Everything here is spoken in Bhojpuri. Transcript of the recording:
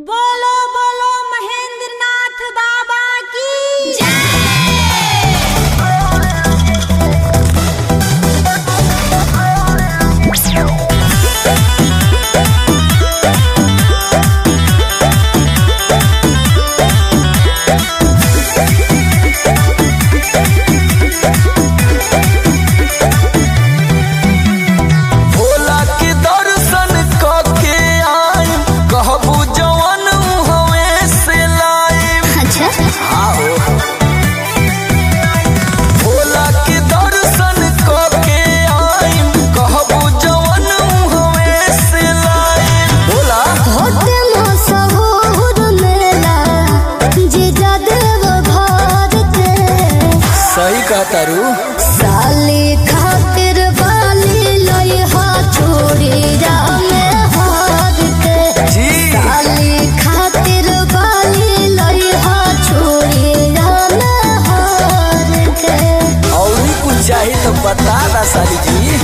बोलो बोलो महेंद्र नाथ बाबा की तारू साली खातिर बाली लई हा छोड़ी जामे हार के जी साली खातिर बाली लई हा छोड़ी जामे हार के और कुछ चाहिए तो बता ना साली जी।